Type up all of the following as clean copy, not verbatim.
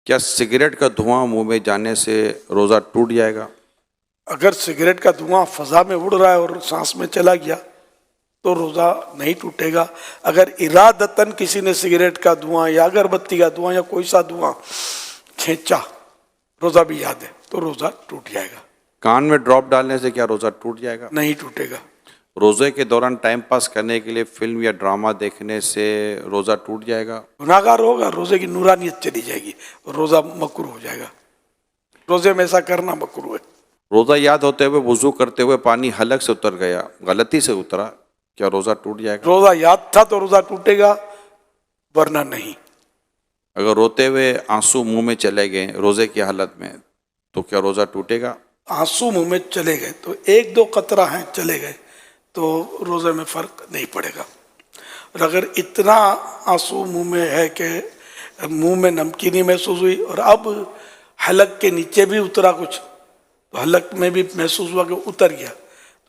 کیا سگریٹ کا دھواں منہ میں جانے سے روزہ ٹوٹ جائے گا؟ اگر سگریٹ کا دھواں فضا میں اڑ رہا ہے اور سانس میں چلا گیا تو روزہ نہیں ٹوٹے گا. اگر ارادتاً کسی نے سگریٹ کا دھواں یا اگربتی کا دھواں یا کوئی سا دھواں کھینچا، روزہ بھی یاد ہے، تو روزہ ٹوٹ جائے گا. کان میں ڈراپ ڈالنے سے کیا روزہ ٹوٹ جائے گا؟ نہیں ٹوٹے گا. روزے کے دوران ٹائم پاس کرنے کے لیے فلم یا ڈرامہ دیکھنے سے روزہ ٹوٹ جائے گا؟ گناہ گار ہوگا، روزے کی نورانیت چلی جائے گی، روزہ مکروہ ہو جائے گا. روزے میں ایسا کرنا مکروہ ہے. روزہ یاد ہوتے ہوئے وضو کرتے ہوئے پانی حلق سے اتر گیا، غلطی سے اترا، کیا روزہ ٹوٹ جائے گا؟ روزہ یاد تھا تو روزہ ٹوٹے گا، ورنہ نہیں. اگر روتے ہوئے آنسو منہ میں چلے گئے روزے کی حالت میں تو کیا روزہ ٹوٹے گا؟ آنسو منہ میں چلے گئے تو ایک دو قطرہ ہیں چلے گئے تو روزے میں فرق نہیں پڑے گا. اور اگر اتنا آنسو منہ میں ہے کہ منہ میں نمکینی محسوس ہوئی اور اب حلق کے نیچے بھی اترا کچھ، تو حلق میں بھی محسوس ہوا کہ اتر گیا،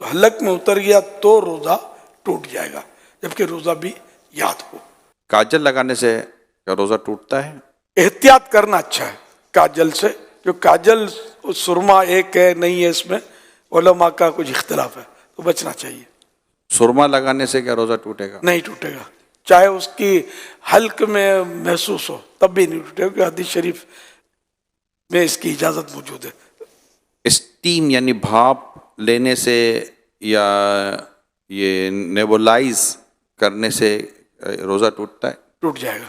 تو حلق میں اتر گیا تو روزہ ٹوٹ جائے گا، جبکہ روزہ بھی یاد ہو. کاجل لگانے سے کیا روزہ ٹوٹتا ہے؟ احتیاط کرنا اچھا ہے کاجل سے، جو کاجل سرما ایک ہے نہیں ہے، اس میں علماء کا کچھ اختلاف ہے، تو بچنا چاہیے. سرما لگانے سے کیا روزہ ٹوٹے گا؟ نہیں ٹوٹے گا، چاہے اس کی حلق میں محسوس ہو تب بھی نہیں ٹوٹے گا، کیونکہ حدیث شریف میں اس کی اجازت موجود ہے. اسٹیم یعنی بھاپ لینے سے یا یہ نیبولائز کرنے سے روزہ ٹوٹتا ہے؟ ٹوٹ جائے گا.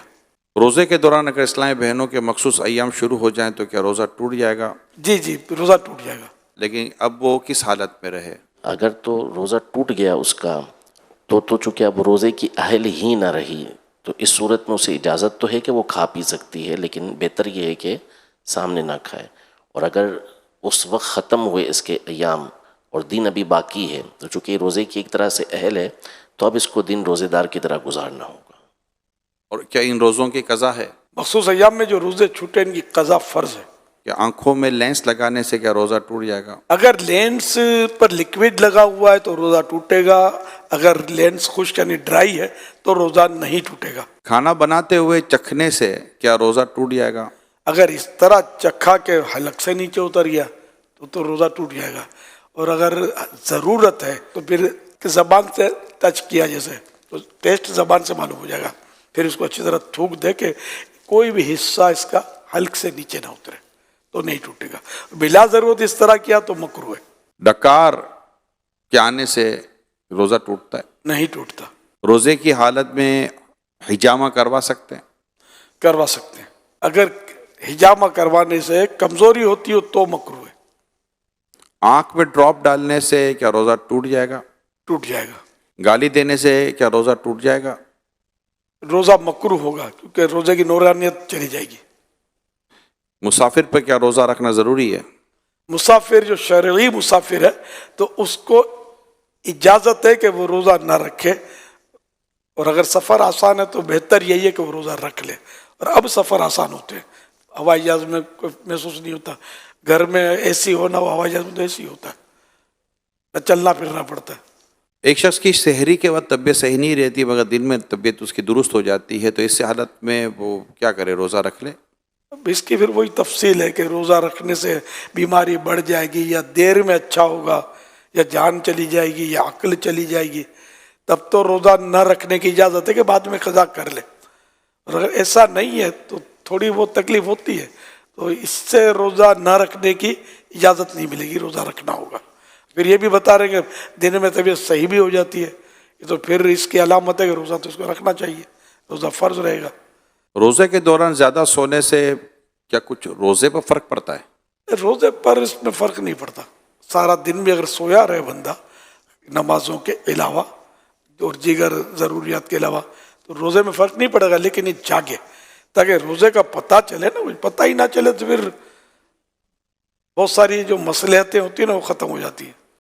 روزے کے دوران اگر اسلامی بہنوں کے مخصوص ایام شروع ہو جائیں تو کیا روزہ ٹوٹ جائے گا؟ جی روزہ ٹوٹ جائے گا. لیکن اب وہ کس حالت میں رہے؟ اگر تو روزہ ٹوٹ گیا اس کا تو چونکہ اب روزے کی اہل ہی نہ رہی، تو اس صورت میں اسے اجازت تو ہے کہ وہ کھا پی سکتی ہے، لیکن بہتر یہ ہے کہ سامنے نہ کھائے. اور اگر اس وقت ختم ہوئے اس کے ایام اور دن ابھی باقی ہے تو چونکہ روزے کی ایک طرح سے اہل ہے تو اب اس کو دن روزے دار کی طرح گزارنا ہوگا. اور کیا ان روزوں کی قضا ہے؟ مخصوص ایام میں جو روزے چھوٹے ان کی قضا فرض ہے. کیا آنکھوں میں لینس لگانے سے کیا روزہ ٹوٹ جائے گا؟ اگر لینس پر لکوڈ لگا ہوا ہے تو روزہ ٹوٹے گا، اگر لینس خشک یعنی ڈرائی ہے تو روزہ نہیں ٹوٹے گا. کھانا بناتے ہوئے چکھنے سے کیا روزہ ٹوٹ جائے گا؟ اگر اس طرح چکھا کے حلق سے نیچے اتر گیا تو روزہ ٹوٹ جائے گا. اور اگر ضرورت ہے تو پھر زبان سے ٹچ کیا جیسے تو ٹیسٹ زبان سے معلوم ہو جائے گا، پھر اس کو اچھی طرح تھوک دے کہ کوئی بھی حصہ اس کا حلق سے نیچے نہ اترے تو نہیں ٹوٹے گا. بلا ضرورت اس طرح کیا تو مکروہ ہے. ڈکار کے آنے سے روزہ ٹوٹتا ہے؟ نہیں ٹوٹتا. روزے کی حالت میں حجامہ کروا سکتے ہیں؟ کروا سکتے ہیں. اگر حجامہ کروانے سے کمزوری ہوتی ہو تو مکروہ ہے. آنکھ میں ڈراپ ڈالنے سے کیا روزہ ٹوٹ جائے گا؟ ٹوٹ جائے گا. گالی دینے سے کیا روزہ ٹوٹ جائے گا؟ روزہ مکروہ ہوگا کیونکہ روزے کی نورانیت چلی جائے گی. مسافر پر کیا روزہ رکھنا ضروری ہے؟ مسافر جو شرعی مسافر ہے تو اس کو اجازت ہے کہ وہ روزہ نہ رکھے، اور اگر سفر آسان ہے تو بہتر یہی ہے کہ وہ روزہ رکھ لے. اور اب سفر آسان ہوتے ہیں، ہوائی جہاز میں کوئی محسوس نہیں ہوتا، گھر میں اے سی ہونا ہو، ہوائی جہاز میں تو اے سی ہوتا ہے، چلنا پھرنا پڑتا ہے. ایک شخص کی سحری کے وقت طبیعت صحیح نہیں رہتی مگر دن میں طبیعت اس کی درست ہو جاتی ہے، تو اس حالت میں وہ کیا کرے؟ روزہ رکھ لے؟ اب اس کی پھر وہی تفصیل ہے کہ روزہ رکھنے سے بیماری بڑھ جائے گی یا دیر میں اچھا ہوگا یا جان چلی جائے گی یا عقل چلی جائے گی، تب تو روزہ نہ رکھنے کی اجازت ہے کہ بعد میں قضا کر لے. اور اگر ایسا نہیں ہے تو تھوڑی بہت تکلیف ہوتی ہے تو اس سے روزہ نہ رکھنے کی اجازت نہیں ملے گی، روزہ رکھنا ہوگا. پھر یہ بھی بتا رہے ہیں کہ دن میں طبیعت صحیح بھی ہو جاتی ہے، تو پھر اس کی علامت ہے کہ روزہ تو اس کو رکھنا چاہیے، روزہ فرض رہے گا. روزے کے دوران زیادہ سونے سے کیا کچھ روزے پر فرق پڑتا ہے؟ روزے پر اس میں فرق نہیں پڑتا. سارا دن بھی اگر سویا رہے بندہ نمازوں کے علاوہ اور دیگر ضروریات کے علاوہ تو روزے میں فرق نہیں پڑے گا، لیکن یہ جاگے تاکہ روزے کا پتہ چلے نا. پتہ ہی نہ چلے تو پھر بہت ساری جو مصلحتیں ہوتی ہیں نا وہ ختم ہو جاتی ہیں.